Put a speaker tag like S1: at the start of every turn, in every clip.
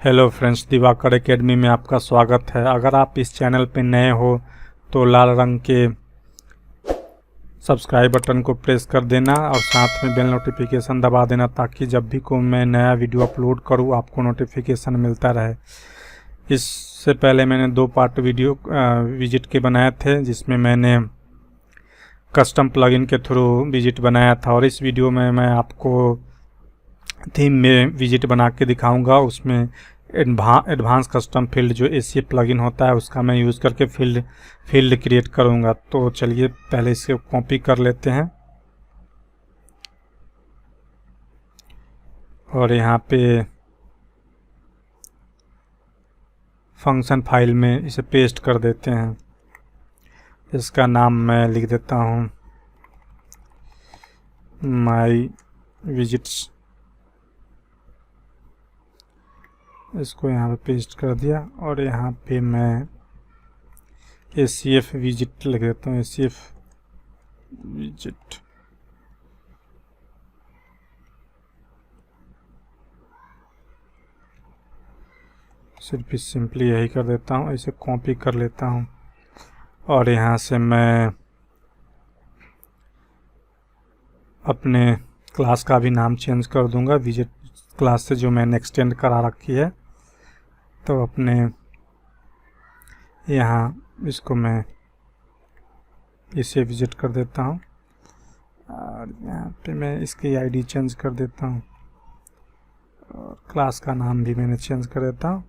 S1: Hello friends, Diwakar academy में आपका स्वागत है। अगर आप इस चैनल पर नए हो तो लाल रंग के सब्सक्राइब बटन को प्रेस कर देना और साथ में बेल नोटिफिकेशन दबा देना ताकि जब भी कोई मैं नया वीडियो अपलोड करूं आपको नोटिफिकेशन मिलता रहे। इससे पहले मैंने 2 पार्ट वीडियो विजिट के बनाए थे, जिसमें मैंने कस्टम प्लगइन के थ्रू विजिट बनाया था, और इस वीडियो में मैं आपको थीम में विजिट बना के दिखाऊंगा। उसमें एडवांस कस्टम फील्ड जो एसी प्लगइन होता है उसका मैं यूज़ करके फील्ड क्रिएट करूंगा। तो चलिए पहले इसे कॉपी कर लेते हैं और यहाँ पे फंक्शन फाइल में इसे पेस्ट कर देते हैं। इसका नाम मैं लिख देता हूँ माई विजिट्स। इसको यहाँ पे पेस्ट कर दिया और यहाँ पे मैं ACF विजिट लिख देता हूँ। ACF विजिट सिर्फ सिंपली यही कर देता हूँ। इसे कॉपी कर लेता हूँ और यहाँ से मैं अपने क्लास का भी नाम चेंज कर दूंगा। विजिट क्लास से जो मैंने एक्सटेंड करा रखी है, तो अपने यहाँ इसको मैं इसे विजिट कर देता हूँ और यहाँ पे मैं इसकी आईडी चेंज कर देता हूँ और क्लास का नाम भी मैंने चेंज कर देता हूँ।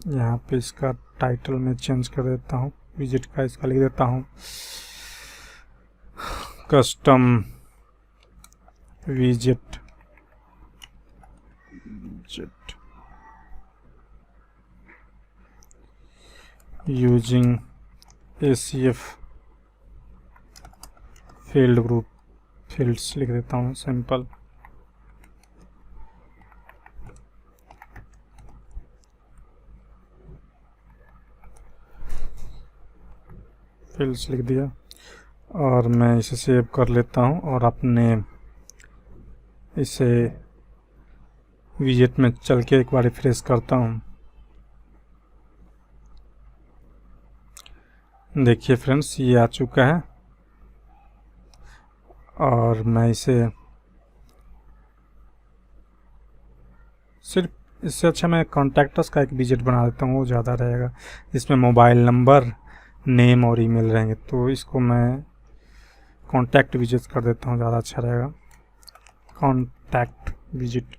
S1: यहाँ पे इसका टाइटल में चेंज कर देता हूँ, विजिट का इसका लिख देता हूँ custom visit using ACF field group fields लिख देता हूँ सिंपल। फील्ड्स लिख दिया और मैं इसे सेव कर लेता हूँ और अपने इसे विजिट में चल के एक बार रिफ्रेश करता हूँ। देखिए फ्रेंड्स, ये आ चुका है और मैं इसे सिर्फ इससे अच्छा मैं कॉन्टैक्ट्स का एक विजिट बना देता हूँ, वो ज़्यादा रहेगा। इसमें मोबाइल नंबर, नेम और ईमेल रहेंगे, तो इसको मैं कॉन्टैक्ट विजिट कर देता हूँ, ज़्यादा अच्छा रहेगा। कॉन्टैक्ट विजिट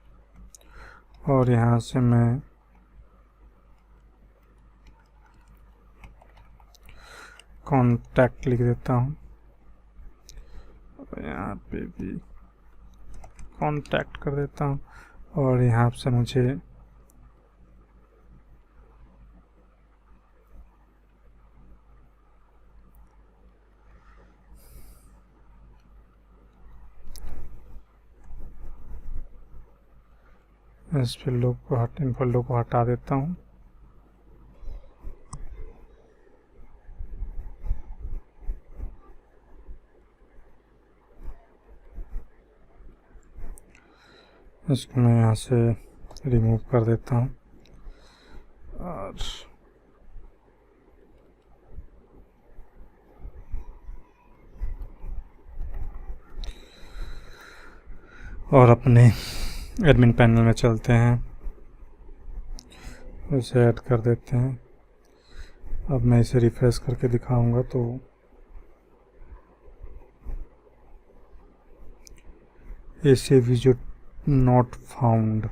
S1: और यहाँ से मैं कॉन्टैक्ट लिख देता हूँ और यहाँ पे भी कॉन्टैक्ट कर देता हूँ और यहाँ से मुझे इस फील्ड को इन फील्डों को हटा देता हूँ। इसको मैं यहाँ से रिमूव कर देता हूँ और अपने एडमिन पैनल में चलते हैं, उसे ऐड कर देते हैं। अब मैं इसे रिफ्रेश करके दिखाऊंगा तो ऐसे विजिट नॉट फाउंड।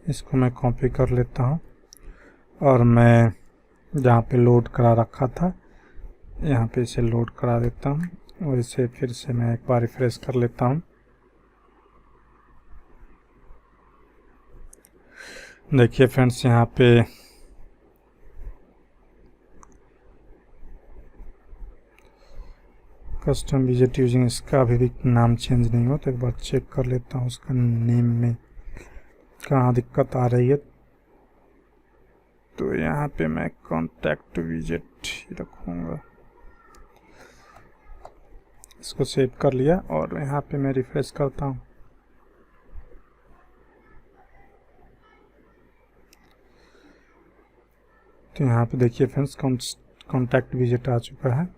S1: इसको मैं कॉपी कर लेता हूँ और मैं जहाँ पे लोड करा रखा था यहाँ पे इसे लोड करा देता हूँ और इसे फिर से मैं एक बार रिफ्रेश कर लेता हूँ। देखिए फ्रेंड्स, यहाँ पे कस्टम विजेट यूजिंग, इसका अभी भी नाम चेंज नहीं हुआ, तो एक बार चेक कर लेता हूँ उसका नेम में कहाँ दिक्कत आ रही है। तो यहाँ पे मैं कॉन्टैक्ट विजेट ही रखूँगा। इसको सेव कर लिया और यहाँ पे मैं रिफ्रेश करता हूँ। तो यहाँ पे देखिए फ्रेंड्स, कॉन्टैक्ट विजेट आ चुका है।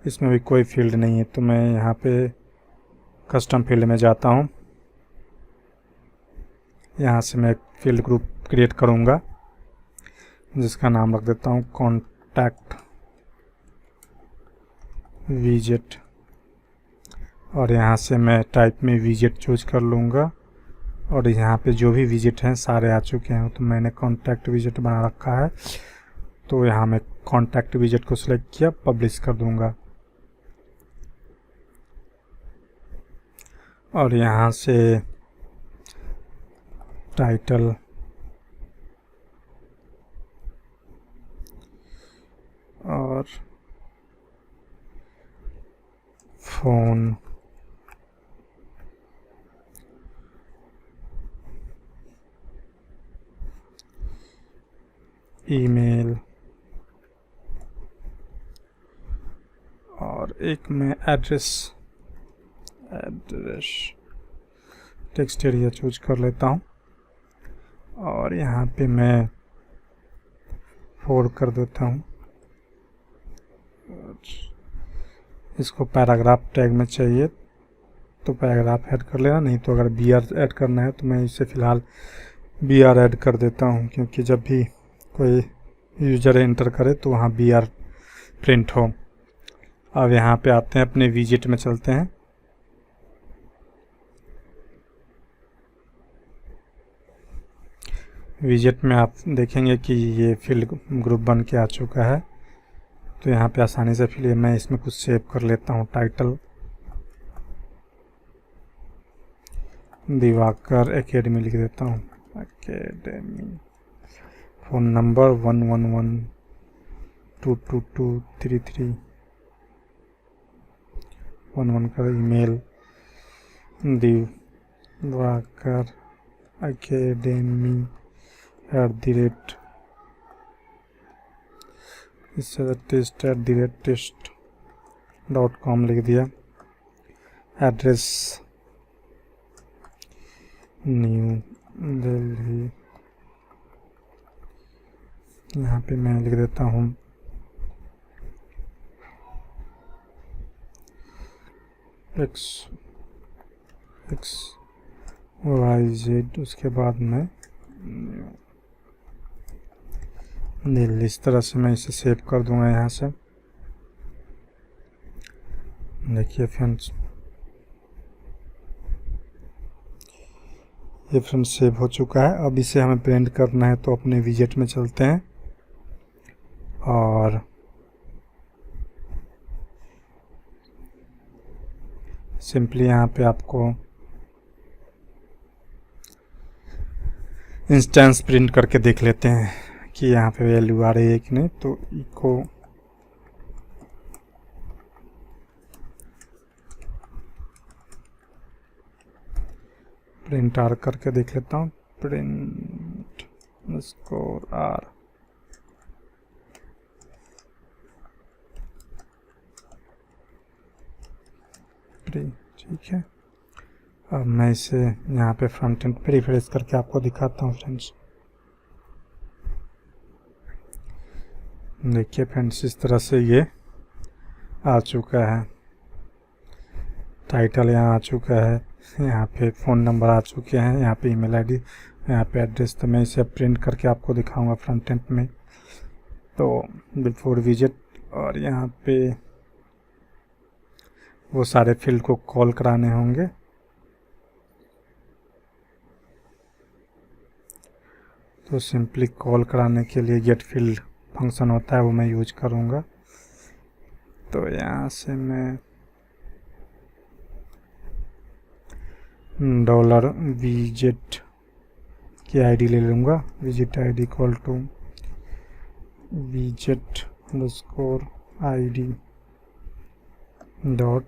S1: इसमें भी कोई फील्ड नहीं है, तो मैं यहाँ पे कस्टम फील्ड में जाता हूँ। यहाँ से मैं एक फील्ड ग्रुप क्रिएट करूँगा जिसका नाम रख देता हूँ कॉन्टैक्ट विजेट, और यहाँ से मैं टाइप में विजेट चूज कर लूँगा। और यहाँ पे जो भी विजेट हैं सारे आ चुके हैं, तो मैंने कॉन्टैक्ट विजेट बना रखा है। तो यहाँ मैं कॉन्टैक्ट विजेट को सिलेक्ट किया, पब्लिश कर दूँगा। और यहाँ से टाइटल और फ़ोन ईमेल और एक मैं एड्रेस टेक्स्ट एरिया चूज कर लेता हूँ। और यहाँ पे मैं 4 कर देता हूँ। इसको पैराग्राफ टैग में चाहिए तो पैराग्राफ ऐड कर लेना, नहीं तो अगर BR ऐड करना है तो मैं इसे फ़िलहाल BR ऐड कर देता हूँ, क्योंकि जब भी कोई यूज़र एंटर करे तो वहाँ BR प्रिंट हो। अब यहाँ पे आते हैं, अपने विजेट में चलते हैं। विजेट में आप देखेंगे कि ये फील्ड ग्रुप बन के आ चुका है। तो यहाँ पे आसानी से फिर मैं इसमें कुछ सेव कर लेता हूँ। टाइटल दिवाकर एकेडमी लिख देता हूँ, एकेडमी। फ़ोन नंबर 11122223311 का। ईमेल दिवाकर एकेडमी @test@test.com लिख दिया। एड्रेस न्यू दिल्ली, यहाँ पे मैं लिख देता हूँ XYZ। उसके बाद मैं दिल्ली, इस तरह से मैं इसे सेव कर दूंगा यहाँ से। देखिए फ्रेंड्स, ये फ्रेंड्स सेव हो चुका है। अब इसे हमें प्रिंट करना है, तो अपने विजेट में चलते हैं और सिंपली यहाँ पे आपको इंस्टेंस प्रिंट करके देख लेते हैं कि यहाँ पे वैल्यू आ रही है कि नहीं। तो इको प्रिंट आर करके देख लेता हूँ, प्रिंट स्कोर आर। ठीक है। अब मैं इसे यहाँ पे फ्रंट एंड पे रिफ्रेश करके आपको दिखाता हूँ फ्रेंड्स। देखिए फ्रेंड्स, इस तरह से ये आ चुका है। टाइटल यहाँ आ चुका है, यहाँ पे फ़ोन नंबर आ चुके हैं, यहाँ पे ईमेल आईडी, यहाँ पे एड्रेस। तो मैं इसे प्रिंट करके आपको दिखाऊंगा फ्रंट एंड में। तो बिफोर विजेट, और यहाँ पे वो सारे फील्ड को कॉल कराने होंगे। तो सिंपली कॉल कराने के लिए गेट फील्ड फंक्शन होता है, वो मैं यूज करूँगा। तो यहाँ से मैं $widget की आईडी ले लूँगा, विजिट आईडी इक्वल टू विजेट underscore ID dot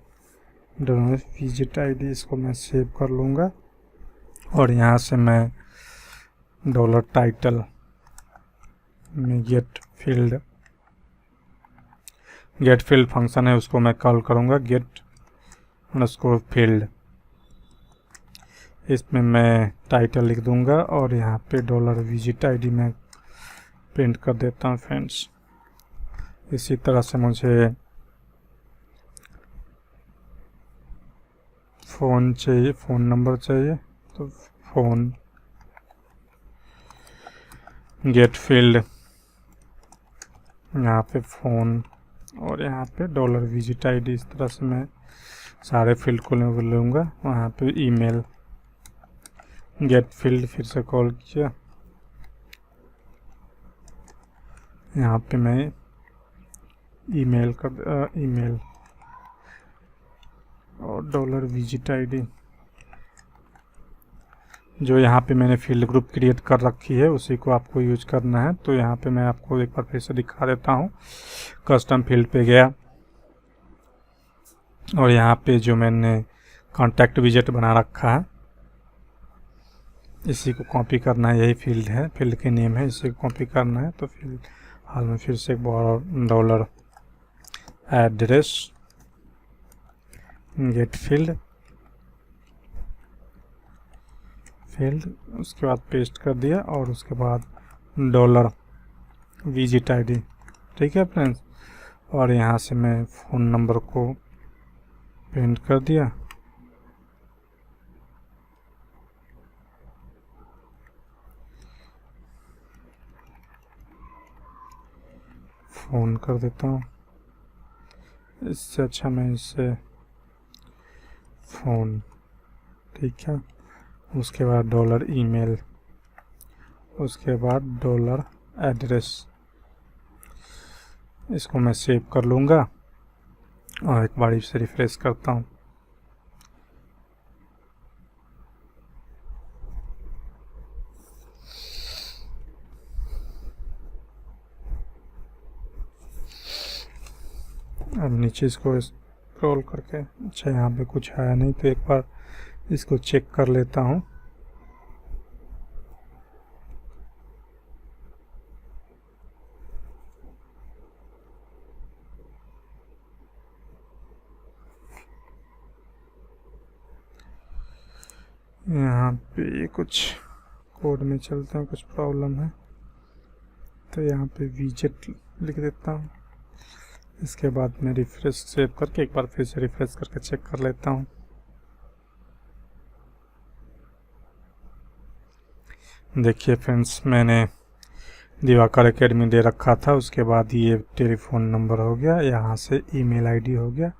S1: visit ID. इसको मैं सेव कर लूँगा और यहाँ से मैं डॉलर टाइटल में गेट फील्ड फंक्शन है, उसको मैं कॉल करूँगा गेट अंडरस्कोर फील्ड। इसमें मैं टाइटल लिख दूंगा और यहाँ पे डॉलर विजिट आईडी में प्रिंट कर देता हूँ फ्रेंड्स। इसी तरह से मुझे फ़ोन चाहिए, फ़ोन नंबर चाहिए, तो फ़ोन गेट फील्ड, यहाँ पे फ़ोन और यहाँ पे डॉलर विजिट आईडी। इस तरह से मैं सारे फील्ड को लूँगा। वहाँ पे ईमेल गेट फील्ड फिर से कॉल किया, यहाँ पे मैं ईमेल और डॉलर विजिट आईडी। जो यहाँ पे मैंने फील्ड ग्रुप क्रिएट कर रखी है उसी को आपको यूज करना है। तो यहाँ पे मैं आपको एक बार फिर से दिखा देता हूँ। कस्टम फील्ड पे गया और यहाँ पे जो मैंने कॉन्टैक्ट विजेट बना रखा है इसी को कॉपी करना है। यही फील्ड है, फील्ड के नेम है, इसी को कॉपी करना है। तो फील्ड हाल में फिर से एक बार डॉलर एड्रेस गेट फील्ड उसके बाद पेस्ट कर दिया और उसके बाद डॉलर विजिट आईडी। ठीक है फ्रेंड्स, और यहाँ से मैं फ़ोन नंबर को प्रिंट कर दिया। फ़ोन कर देता हूँ, इससे अच्छा मैं इससे फ़ोन। ठीक है, उसके बाद डॉलर ईमेल, उसके बाद डॉलर एड्रेस। इसको मैं सेव कर लूँगा और एक बार इसे रिफ्रेश करता हूँ। अब नीचे इसको स्क्रॉल करके, अच्छा यहाँ पे कुछ है नहीं तो एक बार इसको चेक कर लेता हूँ। यहाँ पे कुछ कोड में चलता है, कुछ प्रॉब्लम है तो यहाँ पे विजेट लिख देता हूँ। इसके बाद मैं रिफ्रेश सेव करके एक बार फिर से रिफ्रेश करके चेक कर लेता हूँ। देखिए फ्रेंड्स, मैंने दिवाकर एकेडमी दे रखा था, उसके बाद ये टेलीफोन नंबर हो गया, यहाँ से ईमेल आईडी हो गया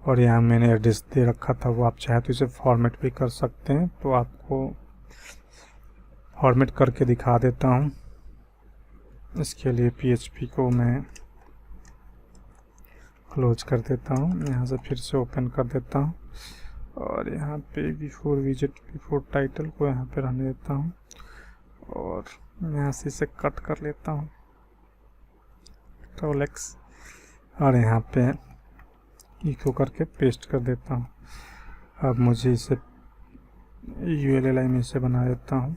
S1: और यहाँ मैंने एड्रेस दे रखा था। वो आप चाहे तो इसे फॉर्मेट भी कर सकते हैं, तो आपको फॉर्मेट करके दिखा देता हूँ। इसके लिए PHP को मैं क्लोज कर देता हूँ, यहाँ से फिर से ओपन कर देता हूँ और यहाँ पे बिफोर विजिट बिफोर टाइटल को यहाँ पे रहने देता हूँ और यहाँ से इसे कट कर लेता हूँ टोलेक्स और यहाँ पे इको करके पेस्ट कर देता हूँ। अब मुझे इसे ULLI में से बना देता हूँ।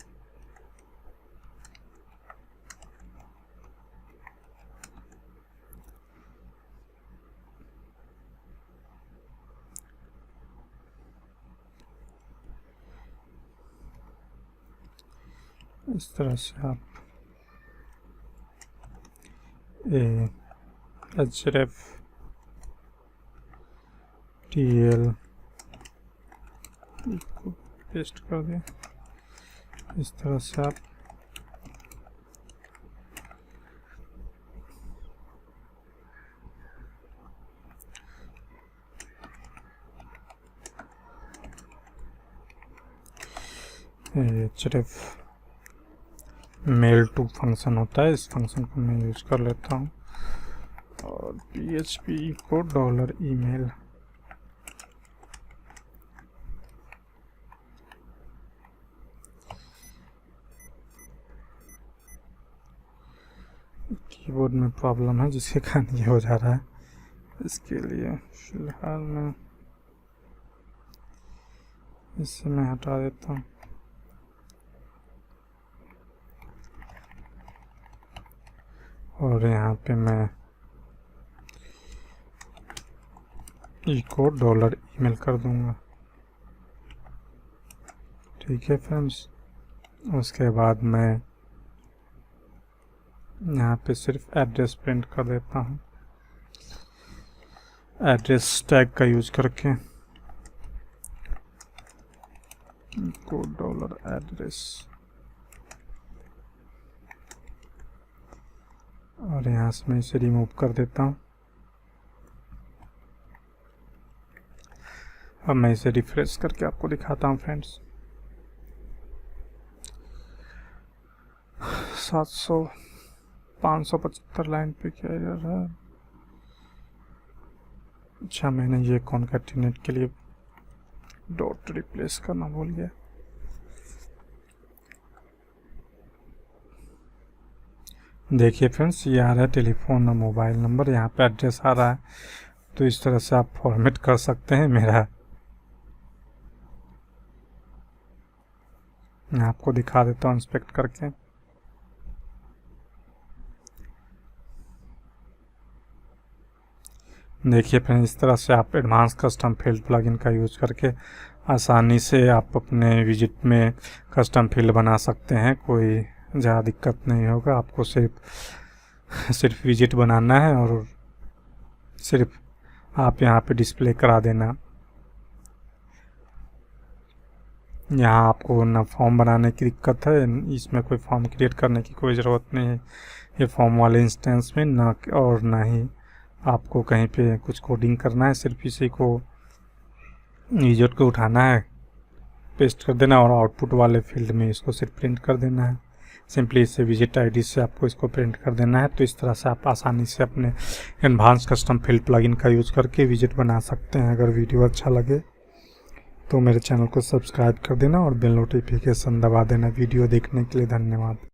S1: इस तरह से आप href TL को पेस्ट कर दें। इस तरह से आप href मेल टू फंक्शन होता है, इस फंक्शन को मैं यूज कर लेता हूँ और PHP को डॉलर ईमेल कीबोर्ड में प्रॉब्लम है जिसके कारण ये हो जा रहा है। इसके लिए फिलहाल मैं इसे मैं हटा देता हूँ। और यहाँ पे मैं इको डॉलर ईमेल कर दूंगा। ठीक है फ्रेंड्स, उसके बाद मैं यहाँ पे सिर्फ एड्रेस प्रिंट कर देता हूँ, एड्रेस टैग का यूज करके। इको डॉलर एड्रेस, और यहाँ से मैं इसे रिमूव कर देता हूँ। अब मैं इसे रिफ्रेश करके आपको दिखाता हूँ फ्रेंड्स। 575 लाइन पे क्या एरर है? अच्छा, मैंने ये कॉन्कैटिनेट के लिए डॉट रिप्लेस करना भूल गया। देखिए फ्रेंड्स, ये आ रहा है टेलीफोन और मोबाइल नंबर, यहाँ पे एड्रेस आ रहा है। तो इस तरह से आप फॉर्मेट कर सकते हैं। मैं आपको दिखा देता हूँ इंस्पेक्ट करके। देखिए फ्रेंड्स, इस तरह से आप एडवांस कस्टम फील्ड प्लगइन का यूज करके आसानी से आप अपने विजिट में कस्टम फील्ड बना सकते हैं। कोई ज़्यादा दिक्कत नहीं होगा। आपको सिर्फ विजिट बनाना है और सिर्फ आप यहाँ पे डिस्प्ले करा देना। यहाँ आपको ना फॉर्म बनाने की दिक्कत है, इसमें कोई फॉर्म क्रिएट करने की कोई ज़रूरत नहीं है ये फॉर्म वाले इंस्टेंस में, ना और ना ही आपको कहीं पे कुछ कोडिंग करना है। सिर्फ इसी को विजेट को उठाना है, पेस्ट कर देना और आउटपुट वाले फील्ड में इसको सिर्फ प्रिंट कर देना है। सिंपली इसे विजिट आईडी से आपको इसको प्रिंट कर देना है। तो इस तरह से आप आसानी से अपने एडवांस कस्टम फील्ड प्लगइन का यूज़ करके विजिट बना सकते हैं। अगर वीडियो अच्छा लगे तो मेरे चैनल को सब्सक्राइब कर देना और बेल नोटिफिकेशन दबा देना। वीडियो देखने के लिए धन्यवाद।